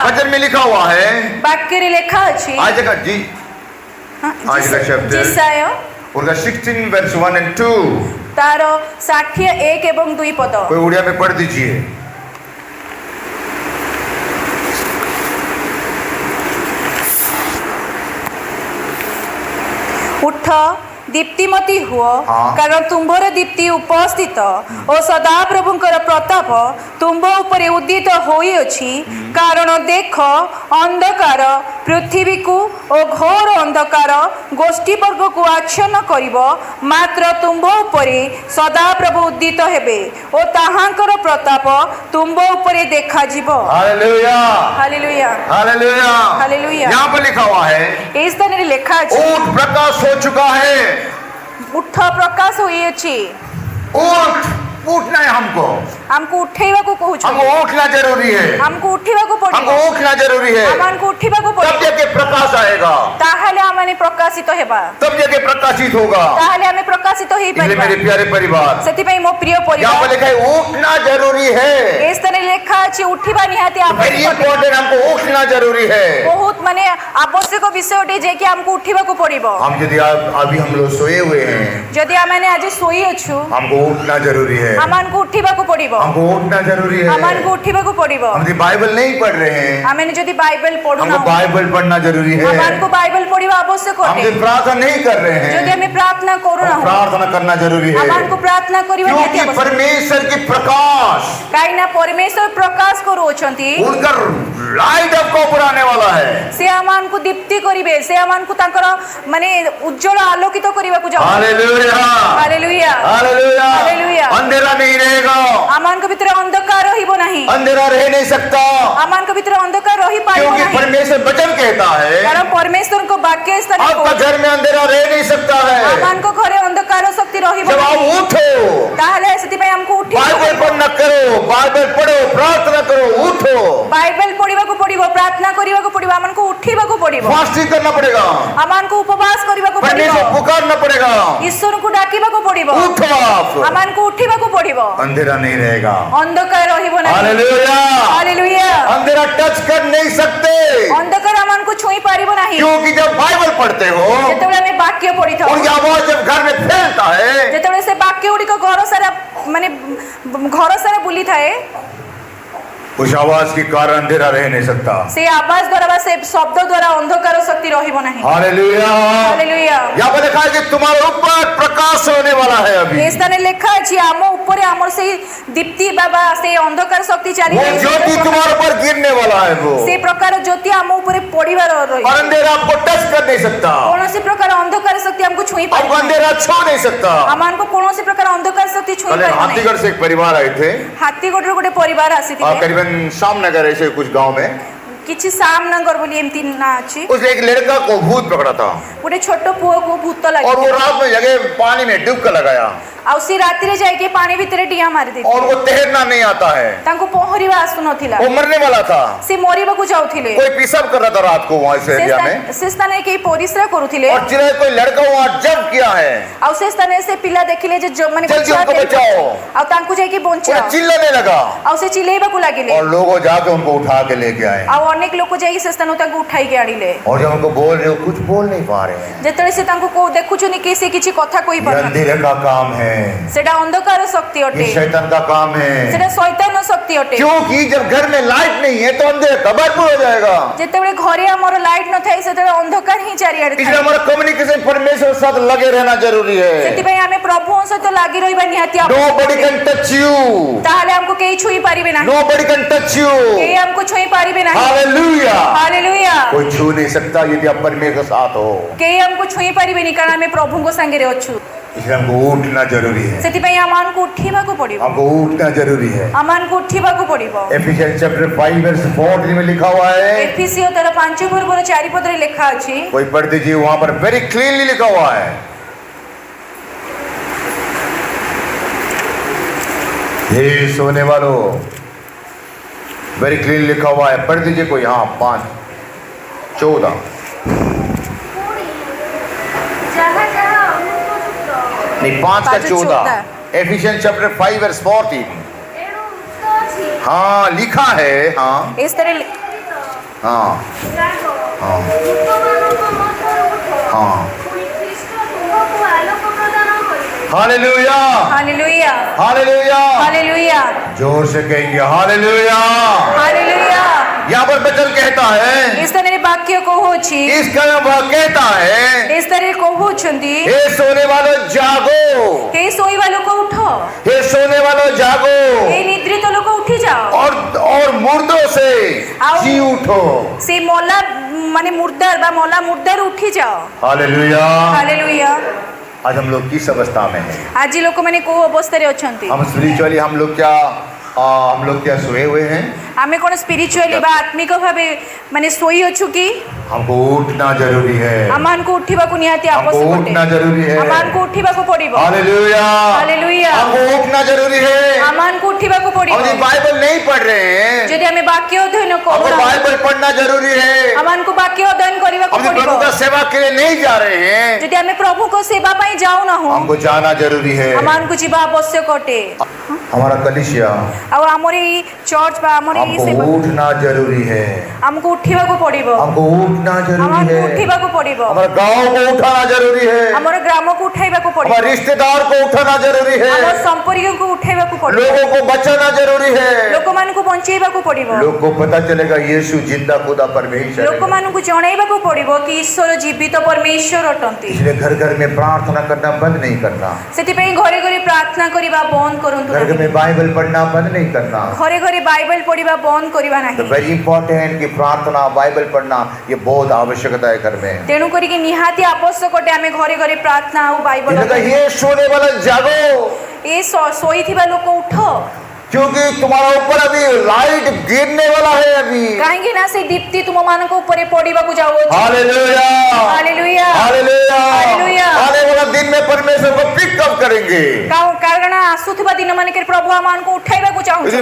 वचन में लिखा हुआ है, वाक्य रे लेखा अछि आज का जी आज का शब्द जिसाय उनका 16 वर्स 1 and 2 तार 61 एवं 2 पद कोई उड़िया में पढ़ दीजिए। उठ दीप्तिमती हुओ हाँ। कारण तुम्भर दीप्ति उपस्थित और सदा प्रभुंकर प्रताप तुम्भ उपरे उदित होई अछि कारण देख अंधकार पृथ्वी को और घोर अंधकार गोष्ठी वर्ग को आच्छन्न करिवो मात्र तुम्भ उपरे सदा प्रभु उदित हेबे और ताहांकर प्रताप तुम्भ उपरे देखा जीवो। Hallelujah hallelujah hallelujah hallelujah. यहाँ पर लिखा हुआ है, इस तरह लेखा अछि ऊठ प्रकाश हो चुका है। उठ प्रकाश होई अछि। उठना है हमको उठेवा को कहू हमको उठना जरूरी है। हमको उठेवा को पड़े हमको उठना जरूरी है। हमको उठेवा को पड़े तब जाके प्रकाश आएगा, ताहले हमने प्रकाशित हेबा, तब जाके प्रकाशित होगा। ताहले हमें प्रकाशित होई इसलिए परिबा। मेरे प्यारे परिवार, सेति पई मो प्रिय यहाँ परिवार पर लिखा है उठना जरूरी है। इस तरह लेखा अछि उठिबा निहाती वेरी आवश्यक। इंपॉर्टेंट, हमको उठना जरूरी है। बहुत माने आवश्यक विषय उठे जे कि हमको उठिबा को पड़िबो। हम यदि अभी हम लोग सोए हुए हैं, जदि हमने आज सोई अछु हमको उठना जरूरी है। हमनको उठिबा को पड़िबो। हमको उठना जरूरी है। हमनको उठिबा को पड़िबो। हम यदि बाइबल नहीं पढ़ रहे हैं, हमने जदि बाइबल पढु हमको ना बाइबल पढ़ना जरूरी है। हमनको बाइबल पढिबा आवश्यक हम होते। यदि प्रार्थना नहीं कर रहे हैं, जदि हमें प्रार्थना करू ना प्रार्थना करना जरूरी है। हमनको प्रार्थना करिबा निहाती क्योंकि आवश्यक। परमेश्वर की प्रकाश काई ना परमेश्वर प्रकाश करूछंती उनका लाइट आपको ऊपर आने वाला है। से हमनको दीप्ति करिवे, से हमनको तांकर माने उज्जवल आलोकित करिबा को जाऊ। Hallelujah hallelujah hallelujah hallelujah. अंधेरा नहीं रहेगा, हमनको भीतर अंधकार रहिबो नहीं। अंधेरा रह नहीं सकता, हमनको भीतर अंधकार रहि पाइबो क्योंकि नहीं। परमेश्वर वचन कहता है कारण परमेश्वर को वाक्य स्थान आपका घर में अंधेरा रह नहीं सकता है। हमनको घरे अंधकार शक्ति रहिबो जब आप नहीं। उठो, ताहले सेति पई हमको उठी बाइबल पढ़ना करो, बाइबल पढ़ो, प्रार्थना करो, उठो। बाइबल पढिबा को पड़िबो, प्रार्थना करिबा को पड़िबो, हमनको उठिबा को पड़िबो, फास्टिंग करना पड़ेगा, हमनको उपवास करिबा को परमेश्वर पड़िबो, पुकारना पड़ेगा। ईश्वर को डाकिबा को पड़िबो, उठो आप, हमनको उठिबा को पड़िबो। अंधेरा नहीं रहेगा। अंधकार रहिबो नहीं। Hallelujah hallelujah. अंधेरा टच कर नहीं सकते, अंधकार हमनको छुई पारिबो नहीं। क्योंकि जब बाइबल पढ़ते हो, जेतेबेले हमें वाक्य पढ़ी था, उनकी आवाज जब घर में फैलता है, जेतेबेले से वाक्य उड़ी को घर सारा माने घर सारा बुली थाए, उस आवाज के कारण अंधेरा रह नहीं सकता। से आवाज द्वारा से शब्द द्वारा अंधकार शक्ति रहिबो नहीं। Hallelujah hallelujah. यहाँ पर लिखा है कि तुम्हारे ऊपर प्रकाश होने वाला है। अभी इस तरह लिखा अछि आम ऊपर हमर से दीप्ति बाबा से अंधकार शक्ति चाली वो ज्योति तुम्हारे ऊपर गिरने वाला है। वो से प्रकार ज्योति आम ऊपर पड़िबार रही। और अंधेरा आपको टच कर नहीं सकता, कोनोसी प्रकार अंधकार शक्ति हमको छुई आपको पारिबो नहीं। अंधेरा छू नहीं सकता। हमनको कोनोसी प्रकार अंधकार शक्ति छुई कल पारिबो नहीं। हाथीगढ़ से एक परिवार आए थे, हाथीगढ़ रो गोटे परिवार आसीथिले, करीबन सामनगर ऐसे कुछ गांव में। किछि सामनगर बोली एमती ना अछि। उस एक लड़का को भूत पकड़ा था गोटे छोट पुओ को भूत और लागि वो रात में जगह पानी में डुबका लगाया आ सी राति रे जाय के पानी भीतर डिया मारि दे और वो तैरना नहीं आता है, तांको पहरिबा आसु नथिला, वो मरने वाला था। से मरिबा को जाउथिले, कोई पिशाब कर रहा था रात को वहां से एरिया में, से स्थाने के परिश्रम करूथिले और चिल्लाए कोई लड़का वहां जंप किया है, आ से स्थाने से पिला देखिले जे जो माने जल्दी उनको बचाओ, आ तांको जाय के पूरा बंचाओ चिल्लाने लगा आ से चिल्लाइबा को लागिले और लोगों जाके उनको उठा के लेके आए। आ अनेक लोक जाय से स्थान तांको उठाई के आनिले और जब उनको बोल रहे हो कुछ बोल नहीं पा रहे हैं, जेतले से तांको को देखुछनी कि से किछि कथा कोइ ये पाना अंधेरे का काम है, सेटा अंधकार शक्ति अटे, ये शैतान का काम है। सेटा शैतान शक्ति अटे। क्योंकि जब घर में लाइट नहीं है तो अंधेरा भरपूर हो जाएगा। जेतेबेले घरे हमर लाइट न थाई सेतेबेले अंधकार ही चारियाडे इसलिए थाई। हमारा कम्युनिकेशन परमेश्वर के साथ लगे रहना जरूरी है। सेतिबे हमें प्रभु सहित लागि रहिबा निहाती Nobody can touch you. ताहले हमको केही छुई पारिबे नाही, Nobody can touch you. केही हमको छुई पारिबे नाही। Hallelujah. हालेलुया। कोई छू नहीं सकता यदि आप परमेश्वर के साथ हो। केही हमको छुई पारिबे नि कारण हमें प्रभु को संगे रे अछु। इसलिए हमको उठना जरूरी है, सेतिबे हमनको उठिबा को पड़िबो, हमको उठना जरूरी है। हमनको उठिबा को पड़िबो। एफिशिएंस चैप्टर 5 वर्स 14 में लिखा हुआ है, एफिसियो तार 5 वर्ग 4 पद रे लिखा अछि, कोई पढ़ दीजिए, वहां पर वेरी क्लीनली लिखा हुआ है। हे सोने वालों, वेरी क्लीन लिखा हुआ है, पढ़ दीजिए कोई। हाँ 5:14 नहीं 5 का 14 एफिशिएंस चैप्टर 5 वर्स 14। हाँ लिखा है। हाँ इस तरह हाँ ଜାଗ ହଁ ଲୋକମାନଙ୍କ ମଧ୍ୟରୁ ଉଠ ହଁ ପୁଣି ଖ୍ରୀଷ୍ଟ ତୁମକୁ ଆଲୋକ ପ୍ରଦାନ କରିବେ हालेलुया हालेलुया हालेलुया हालेलुया जोर से कहेंगे हालेलुया। हालेलुया यहाँ पर वचन कहता है, इस तरह वाक्य कहूची इसका वह कहता है, इस तरह कहउछंती हे सोने वालों जागो, हे सोईवा लोक उठ हे सोने वालों जागो हे निद्रित लोक उठी जाओ और मुर्दों से आओ। जी उठो। से मोला माने मुर्दार बा मोला मुर्दार उठी जाओ। हालेलुया। हालेलुया आज हम लोग किस अवस्था में हैं? आज लोक माने को अवस्था रे अछंती हम स्पिरिचुअली हम लोग क्या सोए हुए हैं? आमे कोन स्पिरिचुअली बा आत्मिक भाबे माने सोई अछु कि हमको उठना जरूरी है, अमान को उठिबा को निहाती हमको आवश्यक उठना जरूरी है। अमान को उठिबा को पड़िबो। हालेलुया हालेलुया हमको उठना जरूरी है। अमान को उठिबा को हम पड़िबो। यदि बाइबल नहीं पढ़ रहे हैं, यदि हमें वाक्य अध्ययन हमको करू बाइबल पढ़ना जरूरी है। अमान को वाक्य अध्ययन करिबा को हम यदि पड़िबो। प्रभु का सेवा के लिए नहीं जा रहे हैं, यदि हमें प्रभु को सेवा पई जाऊ ना हो हमको जाना जरूरी है। अमान को जीवा आवश्यक अटे। हमारा कलीसिया और हमरे चर्च बा हमरे हमको सेवा उठना जरूरी है, हमको उठिबा को पड़िबो। हमको उठना जरूरी हमको है। उठिबा को पड़िबो। हमारे गांव को उठाना जरूरी है, हमर ग्राम को उठाइबा को पड़िबो। हमारे रिश्तेदार को उठाना जरूरी है, हमर संपर्क को उठाइबा को पड़िबो। लोगों को बचाना जरूरी है। लोक मान को बंचेबा को पड़िबो। लोग को पता चलेगा यीशु जिंदा खुदा परमेश्वर लोक है। मान को जणाइबा को पड़िबो कि ईश्वर जीवित परमेश्वर अटंती। इसलिए घर घर में प्रार्थना करना बंद नहीं करना, सेति पई घरे घरे प्रार्थना करिबा बंद करंतु घर घर में बाइबल पढ़ना बंद नहीं करना। घरे घरे बाइबल पढ़िबा बंद करिबा तो नाही। वेरी इंपॉर्टेंट कि प्रार्थना बाइबल पढ़ना ये बहुत आवश्यकता है घर में। तेणु करी कि निहाती आवश्यक अटे आमे घरे घरे प्रार्थना और बाइबल इसलिए कहा, ये सोने वाला जागो, ए सोई थिबा लोक उठो क्योंकि तुम्हारा ऊपर अभी लाइट गिरने वाला है अभी। काहेकि ना से दीप्ति तुम मान को ऊपर पड़िबा को जाओ। Hallelujah hallelujah hallelujah hallelujah. आने वाला दिन में परमेश्वर को पिकअप करेंगे। कारण आसुथिबा दिन मान के प्रभु मान को उठाइबा को चाहू। इसी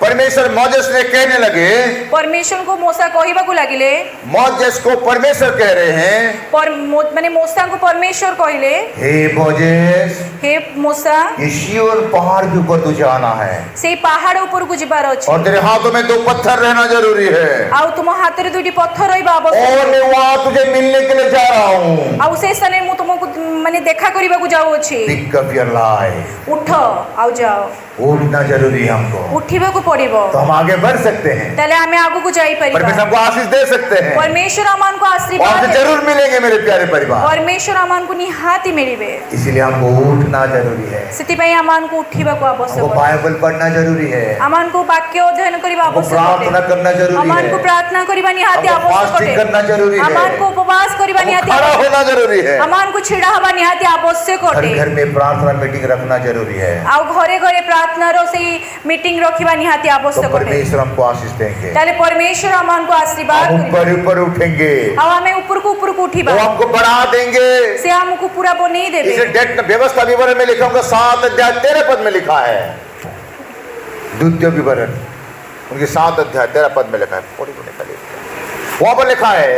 परमेश्वर मोजेस ने कहने लगे, परमेश्वर को मूसा कहिबा को लागिले। मोजेस को परमेश्वर कह रहे हैं, पर माने मूसा को परमेश्वर कहिले, हे मोजेस हे मूसा ये सिय्योन पहाड़ के ऊपर तू जाना है से पहाड़ ऊपर को जिबार अछि और तेरे हाथों में 2 पत्थर रहना जरूरी है आउ तुम हाथ रे दुटी पत्थर रहिबा और आवश्यक। मैं वहां तुझे मिलने के लिए जा रहा हूँ। आउ से स्थान मु तुमको माने देखा करिबा को जाऊ अछि। पिक अप योर लाइफ, उठ आउ जाओ। उठना जरूरी है हमको, उठिबा को पड़िबो तो हम आगे बढ़ सकते हैं, तले हमें आगु को जाई परमेश्वर परिबा। हमको आशीष दे सकते हैं, परमेश्वर अमान को वहां आशीर्वाद से दे। जरूर मिलेंगे मेरे प्यारे परिवार। परमेश्वर अमान को निहाती मिलिबे। इसीलिए हमको उठना जरूरी है, सेति पई अमान को उठिबा को आवश्यक हमको अटे। बाइबल पढ़ना जरूरी है, अमान को वाक्य अध्ययन करिबा हमको आवश्यक प्रार्थना अटे। करना जरूरी अमान को है, प्रार्थना करिबा निहाती हमको आवश्यक फास्टिंग अटे। करना जरूरी है, अमान को उपवास करिबा हमको निहाती खड़ा होना जरूरी है, अमान को छिड़ा हवा निहाती आवश्यक घर अटे। घर में प्रार्थना मीटिंग रखना जरूरी है, आउ घरे घरे प्रार्थना रो से मीटिंग रखिबा निहाती तो आवश्यक अटे। परमेश्वर हमको आशीष देंगे। ताले परमेश्वर अमान को आशीर्वाद हम करिबा। ऊपर उठेंगे, आउ हमें ऊपर को उठिबा वो हमको बढ़ा देंगे। से हमको पूरा बनी देबे। इसे डेट व्यवस्था विवरण में लिखा होगा 7 अध्याय 13 पद में लिखा है, द्वितीय विवरण उनके 7 अध्याय 13 पद में लिखा है, वहां पर लिखा है।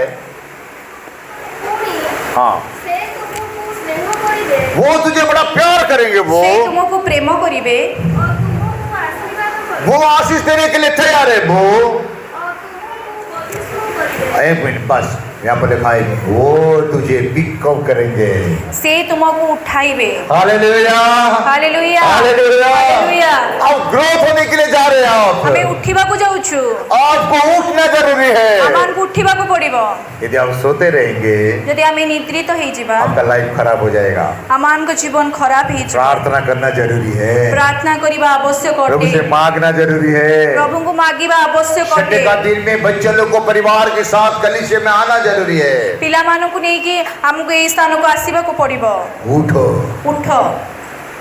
हाँ ସେ ତୁମକୁ ସ୍ନେହ କରିବେ वो तुझे बड़ा प्यार करेंगे, से तुमको प्रेम करिबे और ତୁମକୁ ଆଶୀର୍ବାଦ କରିବେ वो आशीष देने के लिए तैयार है। वो और ତୁମକୁ ପରିଶ୍ରମ କରିବେ। 1 मिनट बस, यहाँ पर लिखा है वो तुझे पिकअप करेंगे। से तुमको उठाइबे। Hallelujah hallelujah hallelujah. हालेलुया। अब ग्रोथ होने के लिए जा रहे हैं आप, हमें उठिबा को जाउछु। आपको उठना जरूरी है। अमान को उठिबा को पड़िबो। यदि आप सोते रहेंगे यदि हमें निद्रित होई जिबा आपका लाइफ खराब हो जाएगा। अमान को जीवन खराब ही जिबा। प्रार्थना करना जरूरी है, प्रार्थना करिबा आवश्यक प्रभु से अटे। मांगना जरूरी है। प्रभु को मागिबा आवश्यक संडे अटे। का दिन में बच्चे लोग को परिवार के साथ कलीसिया में आना जरूरी है। पिला मानु को नहीं कि हमको ए स्थान को आसीबा को पड़िबो। उठो, उठ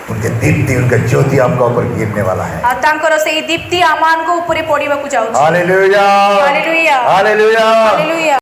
उनके दीप्ति उनका ज्योति आपका ऊपर गिरने वाला है। आ तांकर से दीप्ति अमान को ऊपर पड़िबा को जाउछु। Hallelujah hallelujah hallelujah. हालेलुया।